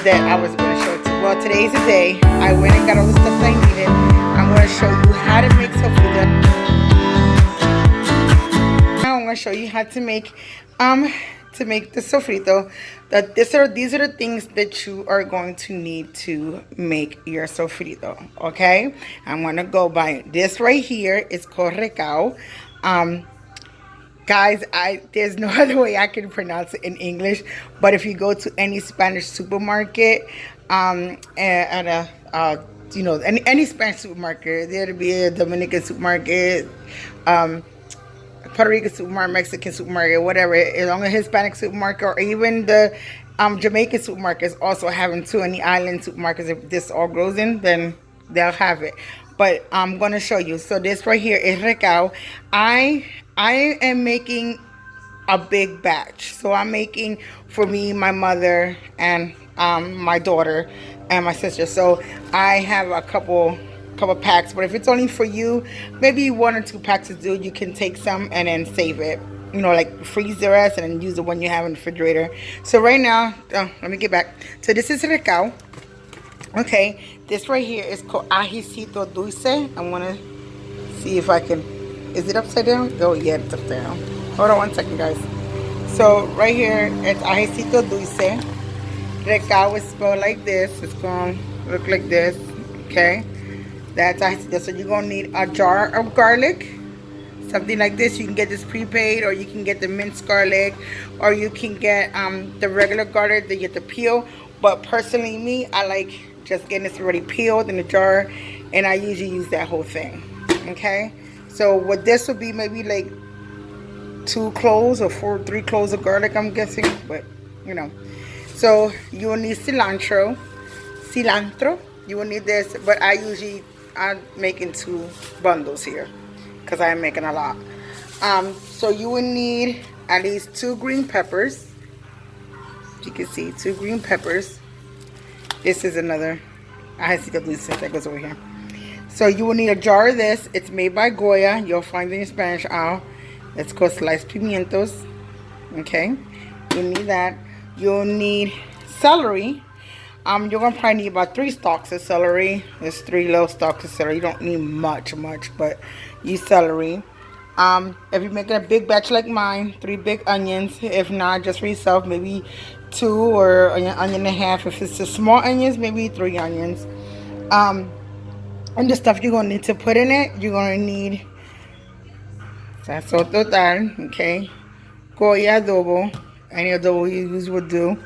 that I was going to show it to. Well, today's the day. I went and got all the stuff that I needed. I'm going to show you how to make sofrito. Now I'm going to show you how to make the sofrito. These are the things that you are going to need to make your sofrito. Okay, I'm going to go by this right here. It's called recao. Guys, there's no other way I can pronounce it in English, but if you go to any Spanish supermarket, at a you know, any Spanish supermarket, there'll be a Dominican supermarket, Puerto Rican supermarket, Mexican supermarket, whatever, as long as Hispanic supermarket, or even the Jamaican supermarkets also having too. Any island supermarkets, if this all grows in, then they'll have it. But I'm gonna show you. So this right here is recao. I am making a big batch. So I'm making for me, my mother, and my daughter and my sister. So I have a couple packs, but if it's only for you, maybe 1 or 2 packs is due. You can take some and then save it, you know, like freeze the rest and then use the one you have in the refrigerator. So right now, let me get back. So this is recao. Okay, this right here is called ajicito dulce. I'm gonna see if I can, is it upside down? Oh yeah, it's upside down. Hold on 1 second, guys. So right here, it's ajicito dulce. Recao is spelled like this. It's gonna look like this, okay? That's ajicito. So you're gonna need a jar of garlic, something like this. You can get this prepaid, or you can get the minced garlic, or you can get the regular garlic that you have to peel. But personally, me, I like just getting this already peeled in the jar, and I usually use that whole thing. Okay, so what this would be, maybe like 2 cloves or 3 cloves of garlic, I'm guessing, but you know. So you will need cilantro. You will need this, but I'm making 2 bundles here because I'm making a lot. So you will need at least 2 green peppers. You can see 2 green peppers. This is another ajicito dulce that goes over here. So you will need a jar of this. It's made by Goya. You'll find it in Spanish aisle. It's called sliced pimientos. Okay, you'll need that. You'll need celery. You're gonna probably need about 3 stalks of celery. There's 3 little stalks of celery. You don't need much, but use celery. If you're making a big batch like mine, 3 big onions. If not, just for yourself, maybe 2 or an onion and a half. If it's the small onions, maybe 3 onions. And the stuff you're gonna need to put in it, you're gonna need sazón total, okay, Goya adobo, any adobo you use will do.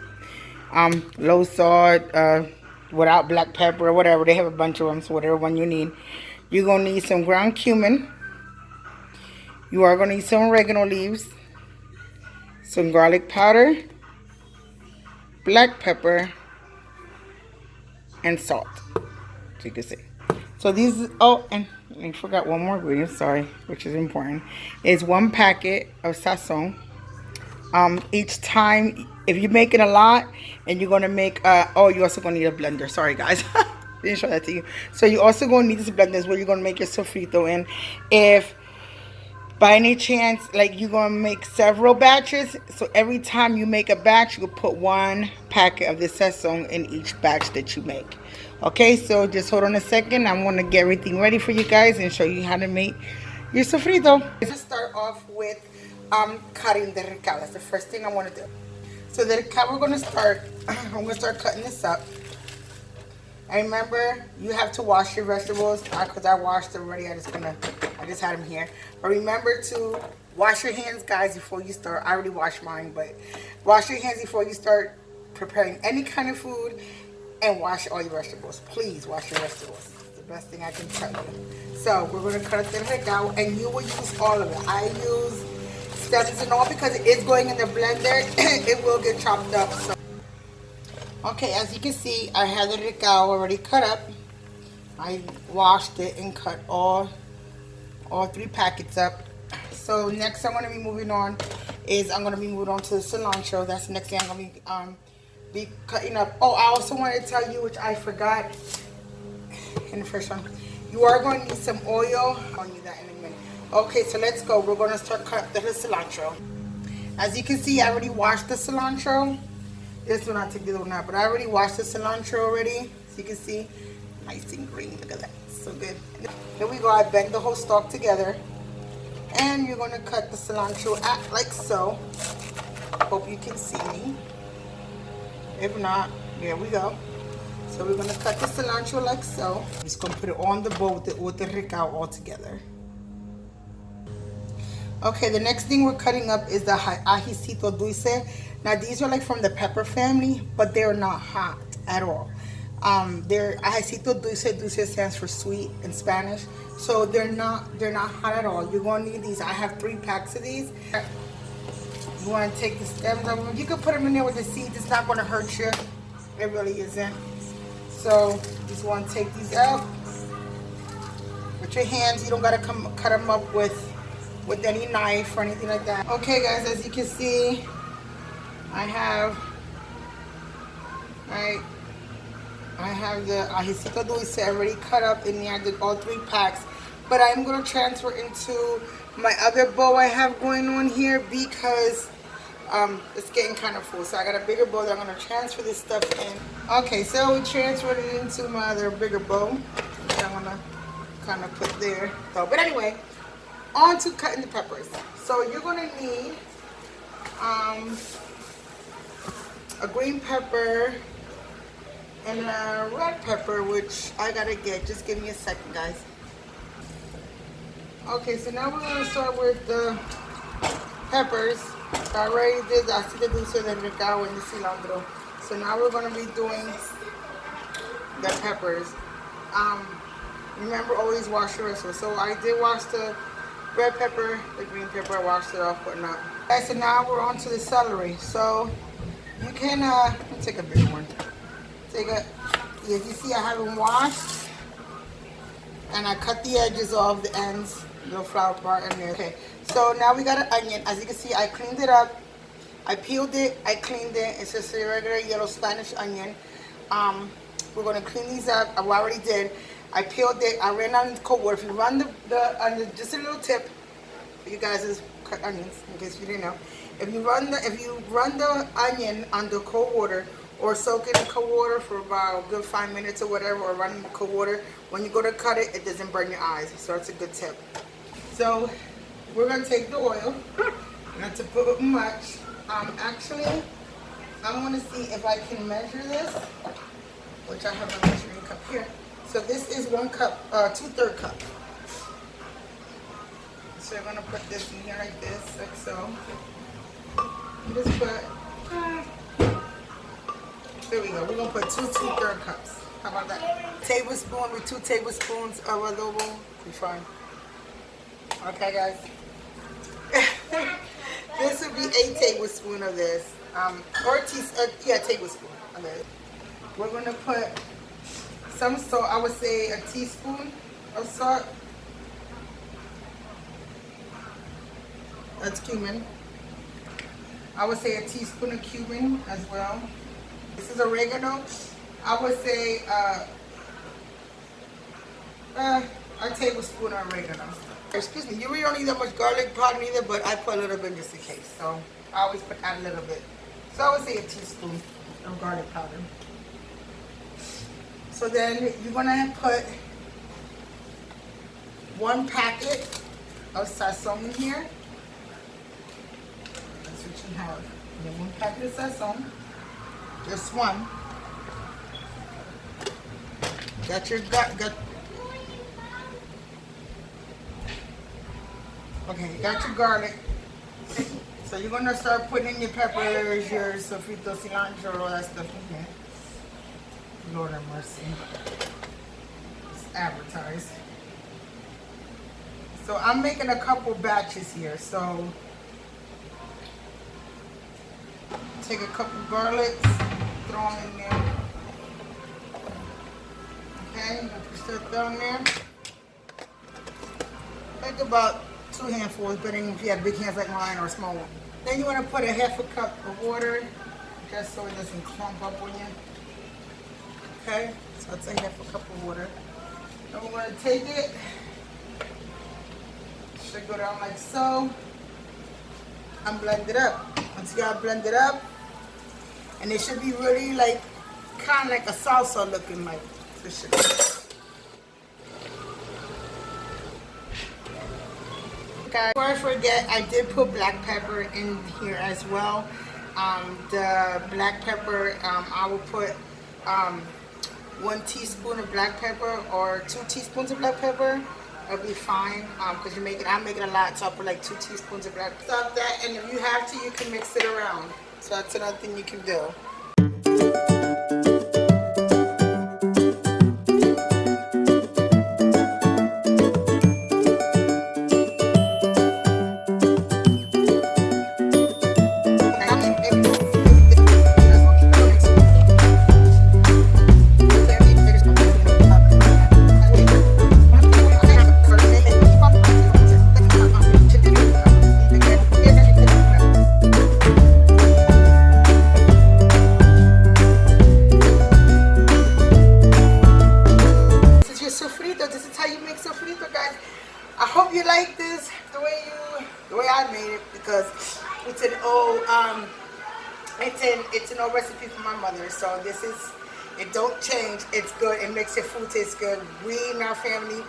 Low salt, without black pepper or whatever. They have a bunch of them, so whatever one you need. You're gonna need some ground cumin. You are gonna need some oregano leaves, some garlic powder, black pepper, and salt, so you can see. So these, oh, and I forgot one more ingredient, sorry, which is important, is 1 packet of sazon. Each time, if you're making a lot and you're gonna make, oh, you also gonna need a blender. Sorry, guys, didn't show that to you. So you also gonna need this blender where you're gonna make your sofrito in. If by any chance, like, you're gonna make several batches, so every time you make a batch, you put 1 packet of this sazon in each batch that you make. Okay, so just hold on a second. I'm gonna get everything ready for you guys and show you how to make your sofrito. Let's start off with cutting the recao. That's the first thing I want to do. So the recao, we're gonna start. I'm gonna start cutting this up. And remember, you have to wash your vegetables, because I washed them already. I just had them here. But remember to wash your hands, guys, before you start. I already washed mine, but wash your hands before you start preparing any kind of food, and wash all your vegetables. Please wash your vegetables. It's the best thing I can tell you. So we're going to cut the recao, and you will use all of it. I use stems and all because it is going in the blender. It will get chopped up. So. Okay, as you can see, I have the recao already cut up. I washed it and cut all 3 packets up. So next I'm going to be moving on is I'm going to be moving on to the cilantro. That's the next thing I'm going to be cutting up. Oh, I also wanted to tell you, which I forgot in the first one, you are going to need some oil. I'll need that in a minute. Okay, so let's go. We're going to start cutting the cilantro. As you can see, I already washed the cilantro. This one I took the one out, but I already washed the cilantro already. So you can see, nice and green. Look at that, so good. Here we go. I bend the whole stalk together, and you're gonna cut the cilantro out like so. Hope you can see me. If not, there we go. So we're gonna cut the cilantro like so. Just gonna put it on the bowl with the ricao all together. Okay, the next thing we're cutting up is the ajicito dulce. Now these are like from the pepper family, but they're not hot at all. They're ajicito dulce. Dulce stands for sweet in Spanish, so they're not hot at all. You're gonna need these. I have 3 packs of these. You want to take the stems of them. You can put them in there with the seeds. It's not going to hurt you. It really isn't. So you just want to take these out with your hands. You don't got to cut them up with any knife or anything like that. Okay, guys, as you can see, I have the ajicito dulce already cut up in there. I did all 3 packs, but I'm going to transfer into my other bowl I have going on here because it's getting kind of full. So I got a bigger bowl that I'm going to transfer this stuff in. Okay, so we transferred it into my other bigger bowl that I'm going to kind of put there. So, but anyway, on to cutting the peppers. So you're going to need a green pepper and a red pepper, which I got to get. Just give me a second, guys. Okay, so now we're going to start with the peppers. I already did the ajicito dulce, the ricao, and the cilantro. So now we're going to be doing the peppers. Remember, always wash your vegetables. So I did wash the red pepper, the green pepper. I washed it off, whatnot. Okay, so now we're on to the celery. So you can, let me take a big one. If you see, I haven't washed, and I cut the edges off, the ends. Little flower part in there. Okay, so now we got an onion. As you can see, I cleaned it up. I peeled it. I cleaned it. It's just a regular yellow Spanish onion. We're going to clean these up. I already did. I peeled it. I ran on cold water. If you run the just a little tip for you guys is cut onions, in case you didn't know. If you run the onion under cold water, or soak it in cold water for about a good 5 minutes or whatever, or run in cold water, when you go to cut it, it doesn't burn your eyes. So that's a good tip. So we're going to take the oil, not to put much. Actually, I'm going to see if I can measure this, which I have a measuring cup here. So this is 1 cup, 2/3 cup. So you're going to put this in here like this, like so. And just put, there we go. We're going to put 2 2/3 cups. How about that? Tablespoon with 2 tablespoons of adobo. Be fine. Okay, guys. This would be 8 tablespoons of this. Or tablespoon of this. We're going to put some salt. I would say a teaspoon of salt. That's cumin. I would say a teaspoon of cumin as well. This is oregano. I would say a tablespoon of oregano. Excuse me, you really don't need that much garlic powder either, but I put a little bit just in case. So I always put out a little bit. So I would say a teaspoon of garlic powder. So then you're gonna put 1 packet of sazon in here. That's what you have. And then 1 packet of sazon. Just 1. Got your okay, you got your garlic. So you're gonna start putting in your peppers, your sofrito, cilantro, all that stuff in here. Lord have mercy. It's advertised. So I'm making a couple batches here. So take a couple garlics, throw them in there. Okay, you push that down there. Take about 2 handfuls, but if you have big hands like mine or small one. Then you want to put a 1/2 cup of water, just so it doesn't clump up on you. Okay, so it's a 1/2 cup of water. And we're going to take it. Should go down like so. And blend it up. Once you got blended up, And it should be really like, kind of like a salsa looking like. This should be. Guys, before I forget, I did put black pepper in here as well. The black pepper, I will put 1 teaspoon of black pepper or 2 teaspoons of black pepper. It'll be fine because I'm making a lot, so I'll put like 2 teaspoons of black pepper. Stop that, and if you have to, you can mix it around. So that's another thing you can do. This is how you make sofrito, guys. I hope you like this the way I made it, because it's an old it's an old recipe from my mother. So this is, it don't change. It's good. It makes your food taste good. We in our family,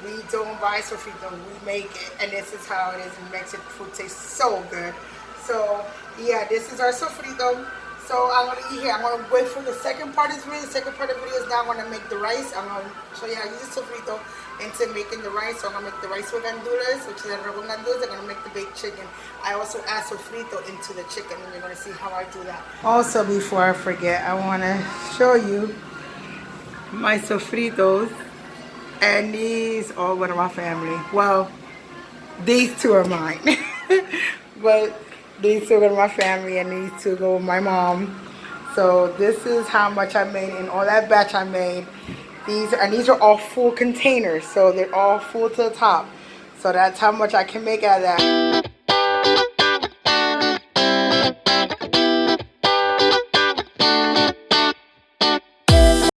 we don't buy sofrito. We make it, and this is how it is. It makes your food taste so good. So yeah, this is our sofrito. So I'm going to eat here. I'm going to wait for the second part of this video. The second part of the video is now I'm going to make the rice. I'm going to show you how to use the sofrito into making the rice. So I'm going to make the rice with gandules, which is arroz con gandules. I'm going to make the baked chicken. I also add sofrito into the chicken, and you're going to see how I do that. Also, before I forget, I want to show you my sofritos. And these are one of my family. Well, these two are mine. But these two go to my family, and these two go with my mom. So this is how much I made in all that batch I made. These are all full containers, so they're all full to the top. So that's how much I can make out of that.